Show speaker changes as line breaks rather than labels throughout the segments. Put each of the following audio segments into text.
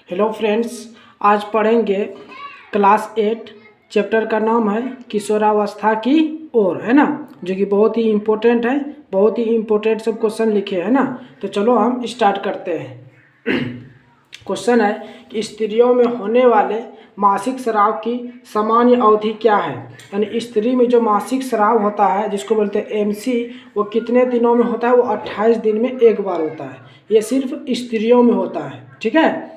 Hello friends, आज पढ़ेंगे class 8। Chapter का नाम है किशोरावस्था की ओर, है ना, जो कि बहुत ही इम्पोर्टेंट है। बहुत ही इम्पोर्टेंट सब क्वेश्चन लिखे हैं ना। तो चलो हम स्टार्ट करते हैं। क्वेश्चन है कि स्त्रियों में होने वाले मासिक स्राव की सामान्य अवधि क्या है। यानी स्त्री में जो मासिक स्राव होता है, जिसको बोलते हैं एमसी, वो कितने दिनों में होता है। वो 28 दिन में एक बार होता है। ये सिर्फ स्त्रियों में होता है, ठीक है।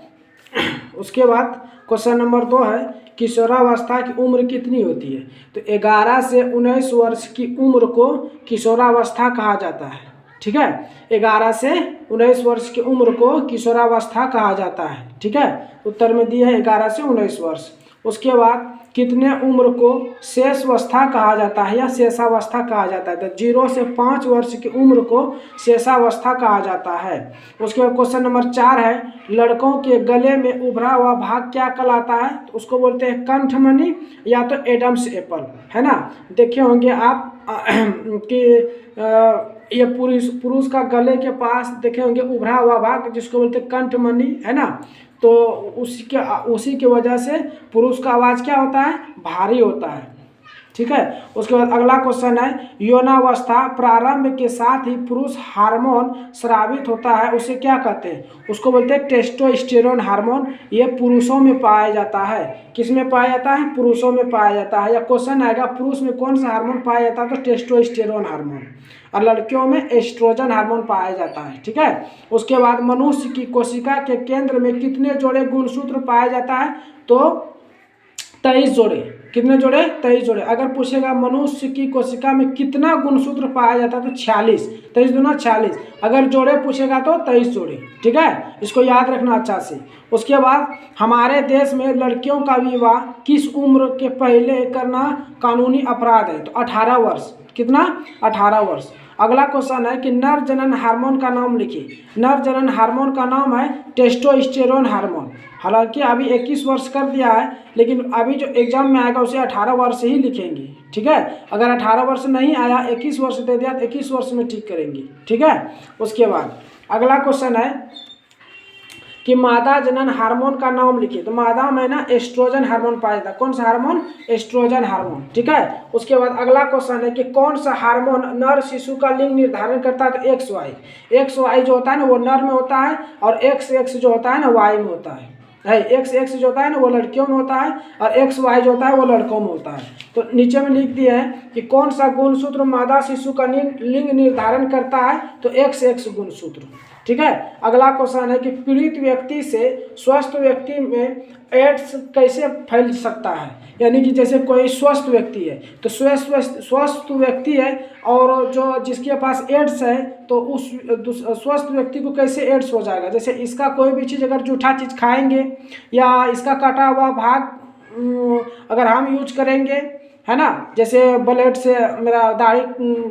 उसके बाद क्वेश्चन नंबर 2 है किशोरावस्था की उम्र कितनी होती है। तो 11 से 19 वर्ष की उम्र को किशोरावस्था कहा जाता है, ठीक है। 11 से 19 वर्ष की उम्र को किशोरावस्था कहा जाता है, ठीक है। उत्तर में दिए है 11 से 19 वर्ष। उसके बाद कितने उम्र को शेषावस्था कहा जाता है या शेषावस्था कहा जाता है। तो 0 से 5 वर्ष की उम्र को शेषावस्था कहा जाता है। उसके बाद क्वेश्चन नंबर 4 है लड़कों के गले में उभरा हुआ भाग क्या कहलाता है। तो उसको बोलते हैं कंठमणि या तो एडम्स एप्पल, है ना। देखे होंगे आप कि ये पुरुष का गले के पास देखे होंगे उभरा हुआ भाग, जिसको बोलते हैं कंठमणि, है ना। तो उसी के वजह से पुरुष का आवाज़ क्या होता है, भारी होता है, ठीक है। उसके बाद अगला क्वेश्चन है यौनावस्था प्रारंभ के साथ ही पुरुष हार्मोन स्रावित होता है, उसे क्या कहते हैं। उसको बोलते हैं टेस्टोस्टेरोन हार्मोन। ये पुरुषों में पाया जाता है। किस में पाया जाता है, पुरुषों में पाया जाता है। या क्वेश्चन आएगा पुरुष में कौन सा हार्मोन पाया जाता है, तो टेस्टोस्टेरोन हार्मोन। और लड़कियों में एस्ट्रोजन हार्मोन पाया जाता है, ठीक है। उसके बाद मनुष्य की कोशिका के केंद्र में कितने जोड़े गुणसूत्र पाया जाता है। तो 23 जोड़े। कितने जोड़े, 23 जोड़े। अगर पूछेगा मनुष्य की कोशिका में कितना गुणसूत्र पाया जाता है, तो 46। 23 दूना 46। अगर जोड़े पूछेगा तो 23 जोड़े, ठीक है। इसको याद रखना अच्छा से। उसके बाद हमारे देश में लड़कियों का विवाह किस उम्र के पहले करना कानूनी अपराध है। तो 18 वर्ष। कितना, 18 वर्ष। अगला क्वेश्चन है कि नर जनन हार्मोन का नाम लिखिए। नर जनन हार्मोन का नाम है टेस्टोस्टेरोन हार्मोन। हालांकि अभी 21 वर्ष कर दिया है, लेकिन अभी जो एग्जाम में आएगा उसे 18 वर्ष ही लिखेंगे, ठीक है। अगर 18 वर्ष नहीं आया, 21 वर्ष दे दिया तो 21 वर्ष में ठीक करेंगे, ठीक है। उसके बाद अगला क्वेश्चन है कि मादा जनन हार्मोन का नाम लिखिए। तो मादा में ना एस्ट्रोजन हार्मोन पाया जाता है। कौन सा हार्मोन, एस्ट्रोजन हार्मोन, ठीक है। उसके बाद अगला क्वेश्चन है कि कौन सा हार्मोन नर शिशु का लिंग निर्धारण करता है। तो एक्स वाई। एक्स वाई जो होता है ना वो नर में होता है, और एक्स एक्स जो होता है ना वाई में होता है। एक्स एक्स जो होता है ना वो लड़कियों में होता है, और एक्स वाई जो होता है वो लड़कों में होता है। तो नीचे में लिख दिए हैं कि कौन सा गुणसूत्र मादा शिशु का लिंग निर्धारण करता है। तो एक्स एक्स गुणसूत्र, ठीक है। अगला क्वेश्चन है कि पीड़ित व्यक्ति से स्वस्थ व्यक्ति में एड्स कैसे फैल सकता है। यानी कि जैसे कोई स्वस्थ व्यक्ति है, तो स्वस्थ व्यक्ति है और जो जिसके पास एड्स है, तो उस स्वस्थ व्यक्ति को कैसे एड्स हो जाएगा। जैसे इसका कोई भी चीज़ अगर जूठा चीज़ खाएंगे, या इसका कटा हुआ भाग अगर हम यूज करेंगे, है ना। जैसे ब्लेड से मेरा दाढ़ी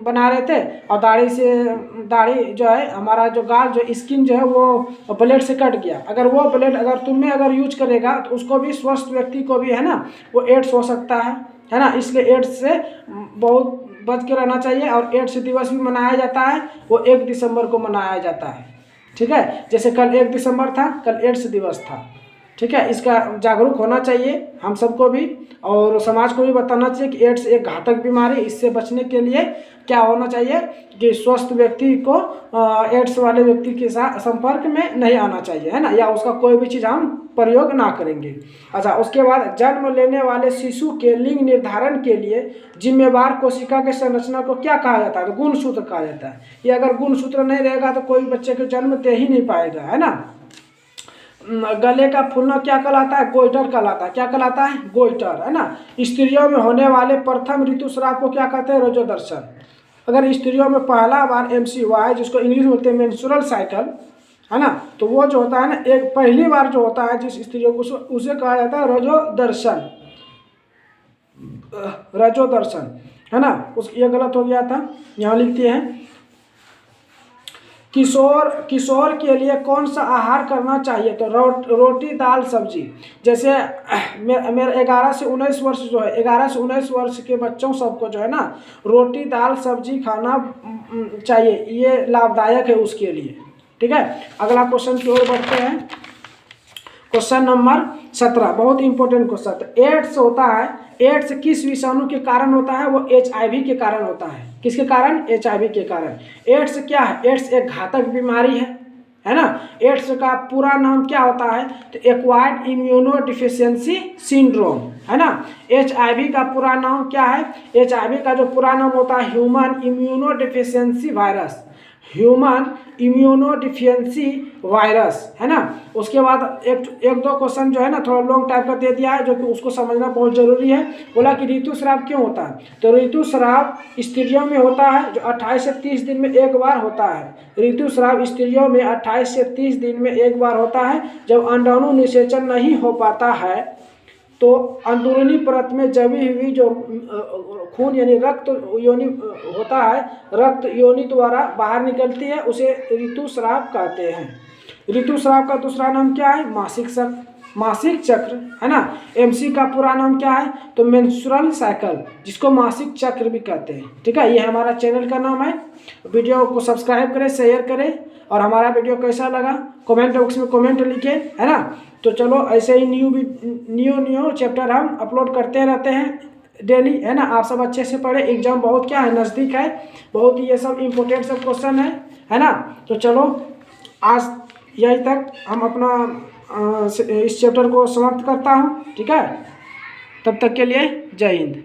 बना रहे थे, और दाढ़ी जो है हमारा जो गाल जो स्किन जो है वो ब्लेड से कट गया। अगर वो ब्लेड अगर तुम्हें अगर यूज करेगा, तो उसको भी स्वस्थ व्यक्ति को भी, है ना, वो एड्स हो सकता है ना। इसलिए एड्स से बहुत बच के रहना चाहिए। और एड्स दिवस भी मनाया जाता है, वो 1 दिसंबर को मनाया जाता है, ठीक है। जैसे कल 1 दिसंबर था, कल एड्स दिवस था, ठीक है। इसका जागरूक होना चाहिए हम सबको भी, और समाज को भी बताना चाहिए कि एड्स एक घातक बीमारी। इससे बचने के लिए क्या होना चाहिए कि स्वस्थ व्यक्ति को एड्स वाले व्यक्ति के साथ संपर्क में नहीं आना चाहिए, है ना, या उसका कोई भी चीज़ हम प्रयोग ना करेंगे। अच्छा, उसके बाद जन्म लेने वाले शिशु के लिंग निर्धारण के लिए जिम्मेवार कोशिका के संरचना को क्या कहा जाता है। तो गुणसूत्र कहा जाता है। ये अगर गुणसूत्र नहीं रहेगा तो कोई बच्चे को जन्म दे ही नहीं पाएगा, है ना। गले का फूलना क्या कहलाता है, गोइटर कहलाता है। क्या कहलाता है, गोइटर, है ना। स्त्रियों में होने वाले प्रथम ऋतुस्राव को क्या कहते हैं, रजोदर्शन। अगर स्त्रियों में पहला बार MCY, जिसको इंग्लिश में बोलते हैं मेंस्ट्रुअल साइकिल, है ना, तो वो जो होता है ना, एक पहली बार जो होता है जिस स्त्रियों को, उसे कहा जाता है रजोदर्शन। रजोदर्शन, है ना। ये गलत हो गया था, यहाँ लिखते हैं किशोर के लिए कौन सा आहार करना चाहिए। तो रोटी दाल सब्जी। जैसे मेरा 11 से 19 वर्ष जो है, 11 से 19 वर्ष के बच्चों सबको जो है ना, रोटी दाल सब्जी खाना चाहिए। ये लाभदायक है उसके लिए, ठीक है। अगला क्वेश्चन की ओर बढ़ते हैं। क्वेश्चन नंबर 17 बहुत इंपॉर्टेंट क्वेश्चन। एड्स होता है, एड्स किस विषाणु के कारण होता है? वो HIV के कारण होता है। किसके कारण? HIV के कारण। एड्स क्या है? एड्स एक घातक बीमारी है ना। एड्स का पूरा नाम क्या होता है? तो एक्वायर्ड इम्यूनो डिफिशियंसी सिंड्रोम, है ना। HIV का पूरा नाम क्या है? HIV का जो पूरा नाम होता है human immuno deficiency virus, human immunodeficiency virus, है ना। उसके बाद एक दो क्वेश्चन जो है ना थोड़ा लॉन्ग टाइप का दे दिया है, जो कि उसको समझना बहुत जरूरी है। बोला कि ऋतुस्राव क्यों होता है? तो ऋतुस्राव स्त्रियों में होता है जो 28 से 30 दिन में एक बार होता है। ऋतुस्राव स्त्रियों में 28 से 30 दिन में एक बार होता है। जब अंडाणु निषेचन नहीं हो पाता है तो अंदरूनी परत में जमी हुई जो खून यानी रक्त योनि होता है, रक्त योनि द्वारा बाहर निकलती है, उसे ऋतुस्राव कहते हैं। ऋतुस्राव का दूसरा नाम क्या है? मासिक चक्र, है ना। MC का पूरा नाम क्या है? तो मेंस्ट्रुअल साइकिल, जिसको मासिक चक्र भी कहते हैं। ठीक है, ये हमारा चैनल का नाम है। वीडियो को सब्सक्राइब करें, शेयर करें, और हमारा वीडियो कैसा लगा कमेंट बॉक्स में कमेंट लिखें, है ना। तो चलो ऐसे ही न्यू चैप्टर हम अपलोड करते रहते हैं डेली, है ना। आप सब अच्छे से पढ़े, एग्जाम बहुत क्या है नज़दीक है, बहुत ही ये सब इम्पोर्टेंट सब क्वेश्चन है ना। तो चलो आज यहीं तक हम अपना इस चैप्टर को समाप्त करता हूँ। ठीक है, तब तक के लिए जय हिंद।